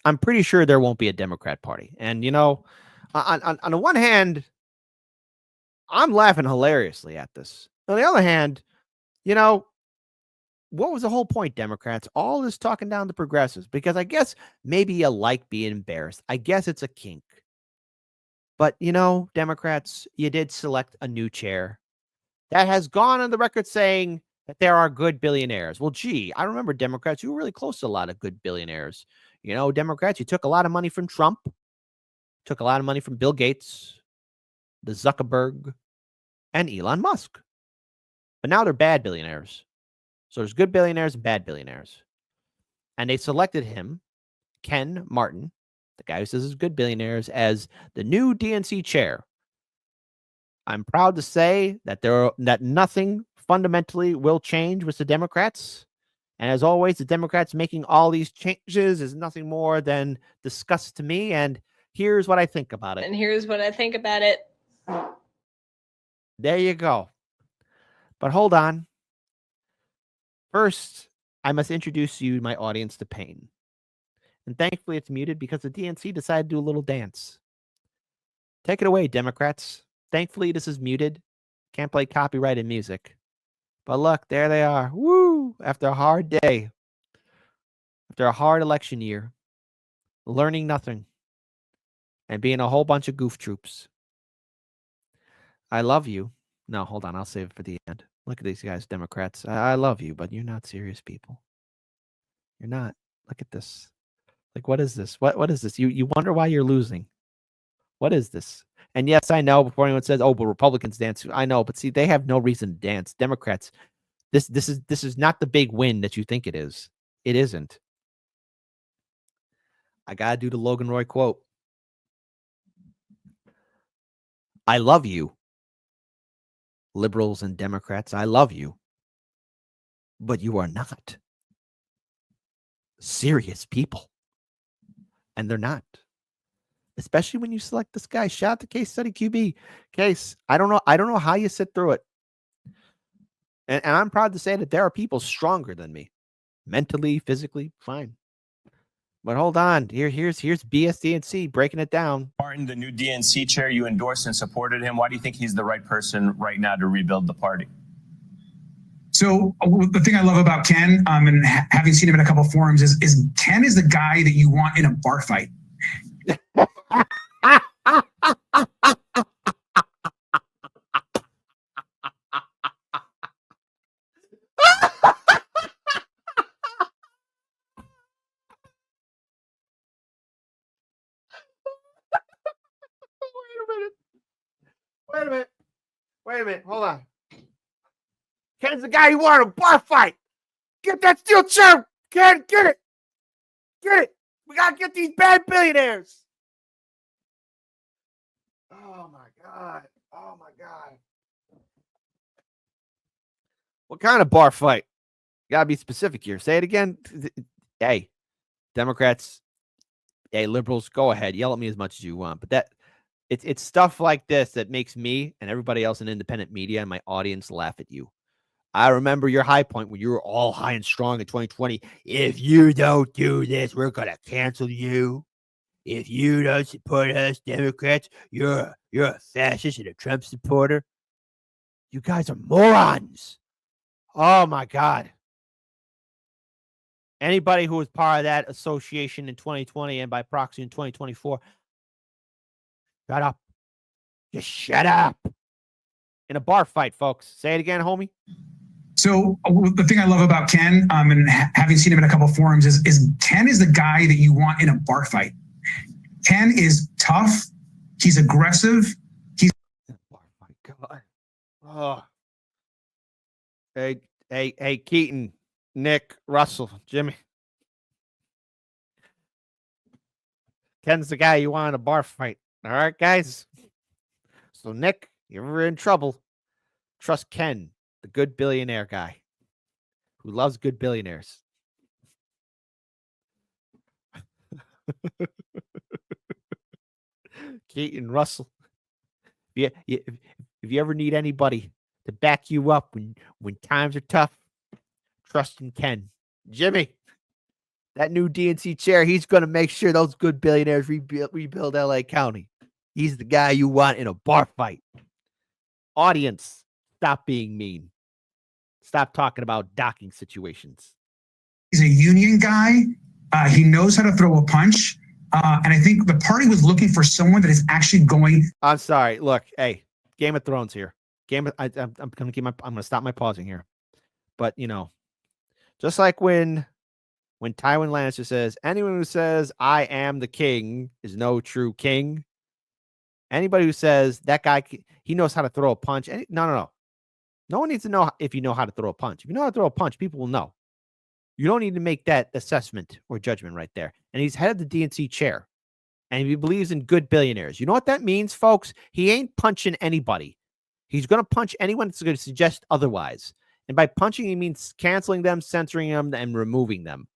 I'm pretty sure there won't be a Democrat Party. And, on the one hand, I'm laughing hilariously at this. On the other hand, you know, what was the whole point, Democrats? All this talking down the progressives, because I guess maybe you like being embarrassed. I guess it's a kink. But, Democrats, you did select a new chair that has gone on the record saying that there are good billionaires. Well, gee, I remember Democrats, you were really close to a lot of good billionaires. Democrats, you took a lot of money from Trump, took a lot of money from Bill Gates, the Zuckerberg, and Elon Musk. But now they're bad billionaires. So there's good billionaires and bad billionaires. And they selected him, Ken Martin, the guy who says is good billionaires, as the new DNC chair. I'm proud to say that nothing fundamentally will change with the Democrats. And as always, the Democrats making all these changes is nothing more than disgust to me. And here's what I think about it. There you go. But hold on. First, I must introduce you, my audience, to pain. And thankfully, it's muted because the DNC decided to do a little dance. Take it away, Democrats. Thankfully, this is muted. Can't play copyrighted music. But look, there they are. Woo! After a hard day. After a hard election year. Learning nothing. And being a whole bunch of goof troops. I love you. No, hold on. I'll save it for the end. Look at these guys, Democrats. I love you, but you're not serious people. You're not. Look at this. Like, what is this? What is this? You wonder why you're losing. What is this? And yes, I know before anyone says, oh, but Republicans dance. I know, but see, they have no reason to dance. Democrats, this is not the big win that you think it is. It isn't. I gotta do the Logan Roy quote. I love you, liberals and Democrats. I love you. But you are not serious people. And they're not. Especially when you select this guy. Shout out to Case Study QB. Case, I don't know how you sit through it. And I'm proud to say that there are people stronger than me. Mentally, physically, fine. But hold on. Here's BSDNC breaking it down. Martin, the new DNC chair, you endorsed and supported him. Why do you think he's the right person right now to rebuild the party? So the thing I love about Ken, and having seen him in a couple of forums, is Ken is the guy that you want in a bar fight. Wait a minute. Hold on. Ken's the guy you want in a bar fight. Get that steel chair. Ken, get it. Get it. We got to get these bad billionaires. Oh, my God. Oh, my God. What kind of bar fight? You got to be specific here. Say it again. Hey, Democrats, hey, liberals, go ahead. Yell at me as much as you want. But it's stuff like this that makes me and everybody else in independent media and my audience laugh at you. I remember your high point when you were all high and strong in 2020. If you don't do this, we're going to cancel you. If you don't support us, Democrats, you're a fascist and a Trump supporter. You guys are morons. Oh, my God. Anybody who was part of that association in 2020 and by proxy in 2024, shut up. Just shut up. In a bar fight, folks. Say it again, homie. So the thing I love about Ken, and having seen him in a couple of forums, is Ken is the guy that you want in a bar fight. Ken is tough. He's aggressive. Oh my God. Oh. Hey, Keaton, Nick, Russell, Jimmy. Ken's the guy you want in a bar fight. All right, guys. So, Nick, you're in trouble. Trust Ken, the good billionaire guy who loves good billionaires. Keaton, Russell. If you ever need anybody to back you up when times are tough, trust in Ken. Jimmy, That new DNC chair, he's going to make sure those good billionaires rebuild LA County. He's the guy you want in a bar fight. Audience, stop being mean. Stop talking about docking situations. He's a union guy. He knows how to throw a punch. And I think the party was looking for someone that is actually going. I'm sorry. Look, hey, Game of Thrones here. I'm going to stop my pausing here. But, you know, just like when Tywin Lannister says, anyone who says I am the king is no true king. Anybody who says that guy, he knows how to throw a punch. No. No one needs to know if you know how to throw a punch. If you know how to throw a punch, people will know. You don't need to make that assessment or judgment right there. And he's head of the DNC chair. And he believes in good billionaires. You know what that means, folks? He ain't punching anybody. He's going to punch anyone that's going to suggest otherwise. And by punching, he means canceling them, censoring them, and removing them.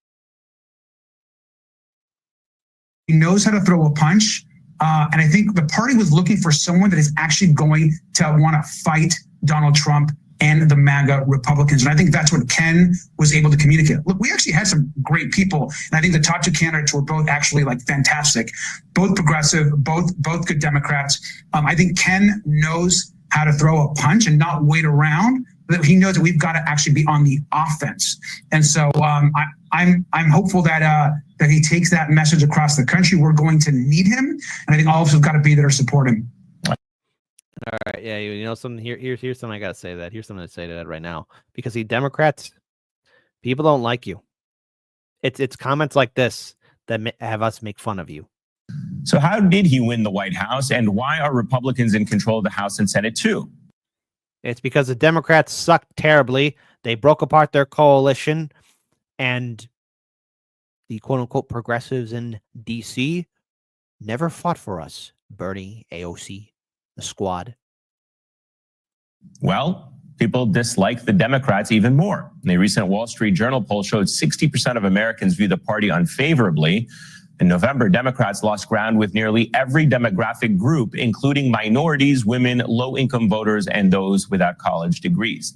He knows how to throw a punch. And I think the party was looking for someone that is actually going to want to fight Donald Trump and the MAGA Republicans. And I think that's what Ken was able to communicate. Look, we actually had some great people. And I think the top two candidates were both actually like fantastic, both progressive, both good Democrats. I think Ken knows how to throw a punch and not wait around. He knows that we've got to actually be on the offense. And so I'm hopeful that he takes that message across the country. We're going to need him. And I think all of us have got to be there to support him. All right, yeah, you know something here's something I gotta say to that. Here's something to say to that right now, because Democrats, people don't like you. It's comments like this that have us make fun of you. So how did he win the White House, and why are Republicans in control of the House and Senate too? It's because the Democrats suck terribly. They broke apart their coalition, and the quote unquote progressives in DC never fought for us. Bernie, AOC. The squad. Well, people dislike the Democrats even more. A recent Wall Street Journal poll showed 60% of Americans view the party unfavorably. In November, Democrats lost ground with nearly every demographic group, including minorities, women, low-income voters, and those without college degrees.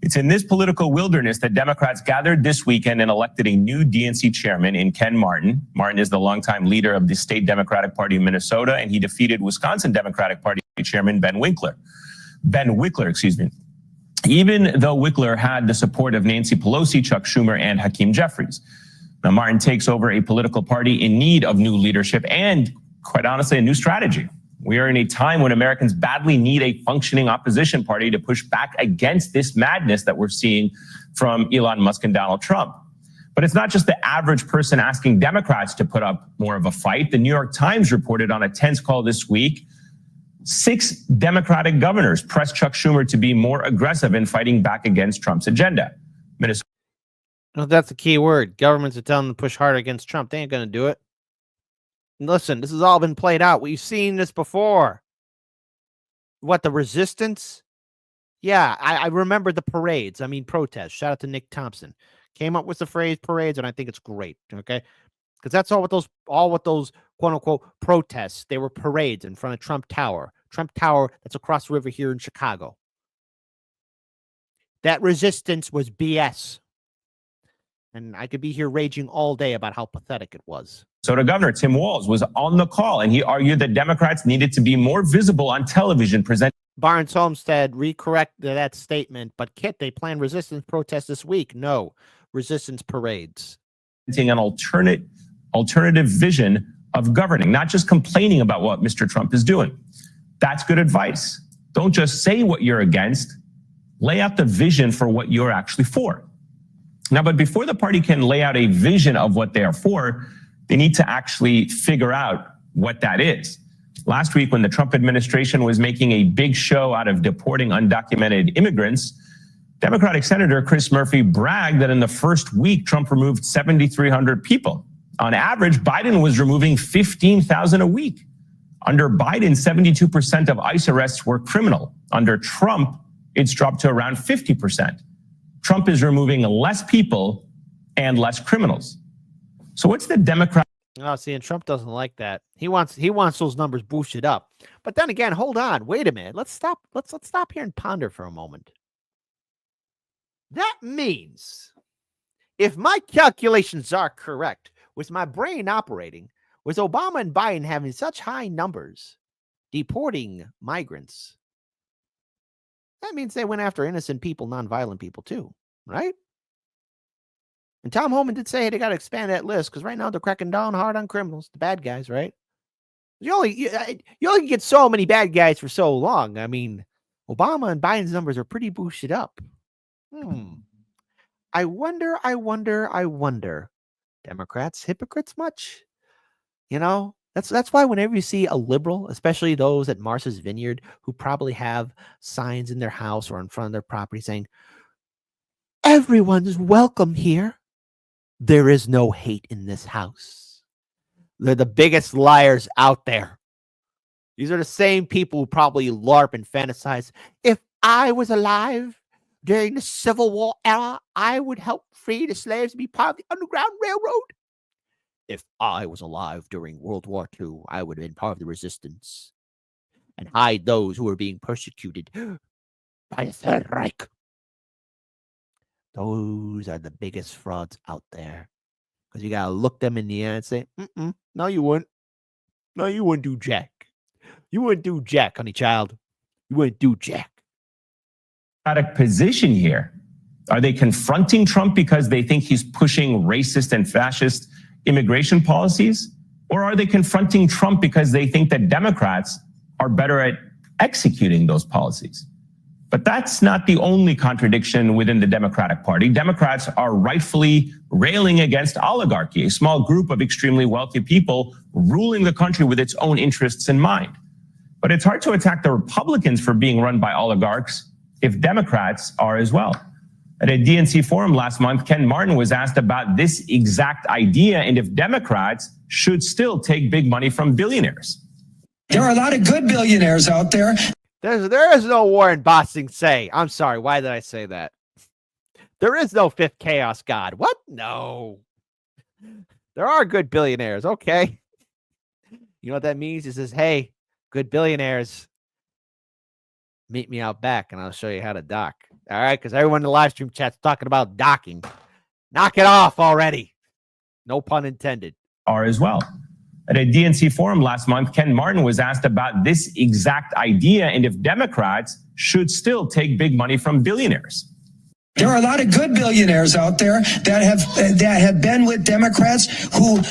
It's in this political wilderness that Democrats gathered this weekend and elected a new DNC chairman in Ken Martin. Martin is the longtime leader of the state Democratic Party in Minnesota, and he defeated Wisconsin Democratic Party chairman Ben Wickler, even though Wickler had the support of Nancy Pelosi, Chuck Schumer, and Hakeem Jeffries. Now, Martin takes over a political party in need of new leadership and, quite honestly, a new strategy. We are in a time when Americans badly need a functioning opposition party to push back against this madness that we're seeing from Elon Musk and Donald Trump. But it's not just the average person asking Democrats to put up more of a fight. The New York Times reported on a tense call this week, 6 Democratic governors pressed Chuck Schumer to be more aggressive in fighting back against Trump's agenda. Minnesota. No, that's the key word. Governments are telling them to push harder against Trump. They ain't going to do it. Listen, this has all been played out. We've seen this before. What, the resistance? Yeah, I remember the parades. I mean, protests. Shout out to Nick Thompson. Came up with the phrase parades, and I think it's great. Okay, because that's all what those quote unquote protests. They were parades in front of Trump Tower. Trump Tower, that's across the river here in Chicago. That resistance was BS. And I could be here raging all day about how pathetic it was. So the governor, Tim Walz, was on the call, and he argued that Democrats needed to be more visible on television, presenting. Barnes Homestead recorrected that statement, but Kit, they plan resistance protests this week. No, resistance parades. An alternative vision of governing, not just complaining about what Mr. Trump is doing. That's good advice. Don't just say what you're against. Lay out the vision for what you're actually for. Now, but before the party can lay out a vision of what they are for, they need to actually figure out what that is. Last week, when the Trump administration was making a big show out of deporting undocumented immigrants, Democratic Senator Chris Murphy bragged that in the first week, Trump removed 7,300 people. On average, Biden was removing 15,000 a week. Under Biden, 72% of ICE arrests were criminal. Under Trump, it's dropped to around 50%. Trump is removing less people and less criminals. So what's the Democrat? Oh, see, and Trump doesn't like that. He wants those numbers boosted up. But then again, hold on, wait a minute. Let's stop here and ponder for a moment. That means if my calculations are correct, with my brain operating, with Obama and Biden having such high numbers deporting migrants, that means they went after innocent people, nonviolent people too, right? And Tom Homan did say they got to expand that list because right now they're cracking down hard on criminals, the bad guys, right? You only get so many bad guys for so long. I mean, Obama and Biden's numbers are pretty boosted up. I wonder. Democrats hypocrites much? You know, that's why whenever you see a liberal, especially those at Martha's Vineyard, who probably have signs in their house or in front of their property saying, "Everyone's welcome here. There is no hate in this house." They're the biggest liars out there. These are the same people who probably LARP and fantasize. If I was alive during the Civil War era, I would help free the slaves and be part of the Underground Railroad. If I was alive during World War II, I would have been part of the resistance and hide those who were being persecuted by the Third Reich. Those are the biggest frauds out there. Because you got to look them in the eye and say, no, you wouldn't. No, you wouldn't do jack. You wouldn't do jack, honey child. You wouldn't do jack. Position here. Are they confronting Trump because they think he's pushing racist and fascist immigration policies? Or are they confronting Trump because they think that Democrats are better at executing those policies? But that's not the only contradiction within the Democratic Party. Democrats are rightfully railing against oligarchy, a small group of extremely wealthy people ruling the country with its own interests in mind. But it's hard to attack the Republicans for being run by oligarchs if Democrats are as well. At a DNC forum last month, Ken Martin was asked about this exact idea and if Democrats should still take big money from billionaires. There are a lot of good billionaires out there. There is no Warren Bossing say. I'm sorry, why did I say that? There is no fifth chaos god. What? No. There are good billionaires, okay. You know what that means? It says, hey, good billionaires, meet me out back and I'll show you how to dock. All right, because everyone in the live stream chat's talking about docking. Knock it off already. No pun intended. Are as well. At a DNC forum last month, Ken Martin was asked about this exact idea and if Democrats should still take big money from billionaires. There are a lot of good billionaires out there that have been with Democrats who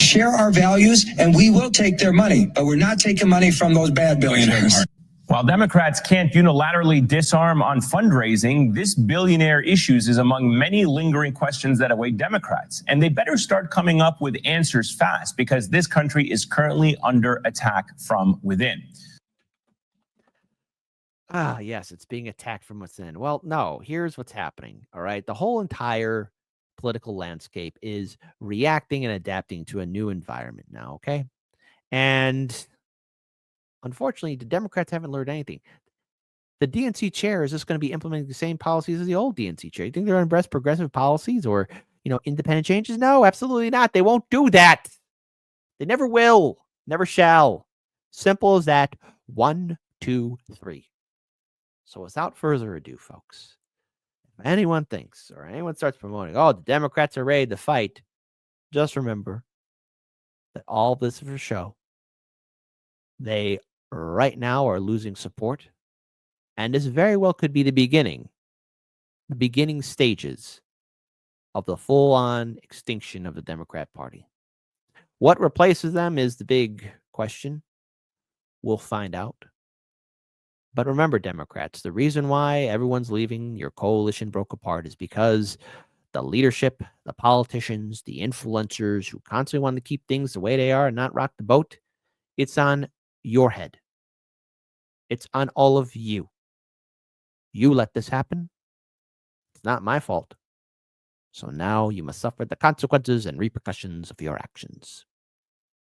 share our values, and we will take their money, but we're not taking money from those bad billionaires. While Democrats can't unilaterally disarm on fundraising, this billionaire issues is among many lingering questions that await Democrats. And they better start coming up with answers fast because this country is currently under attack from within. Ah, yes, it's being attacked from within. Well, no, here's what's happening. All right. The whole entire political landscape is reacting and adapting to a new environment now. Okay. And unfortunately, the Democrats haven't learned anything. The DNC chair is just going to be implementing the same policies as the old DNC chair. You think they're going to embrace progressive policies or, independent changes? No, absolutely not. They won't do that. They never will, never shall. Simple as that. 1, 2, 3. So without further ado, folks, if anyone thinks or anyone starts promoting, oh, the Democrats are ready to fight, just remember that all this is for show. They right now are losing support, and this very well could be the beginning stages of the full-on extinction of the Democrat Party. What replaces them is the big question. We'll find out. But remember, Democrats, the reason why everyone's leaving, your coalition broke apart, is because the leadership, the politicians, the influencers who constantly want to keep things the way they are and not rock the boat, it's on your head. It's on all of you. You let this happen. It's not my fault. So now you must suffer the consequences and repercussions of your actions.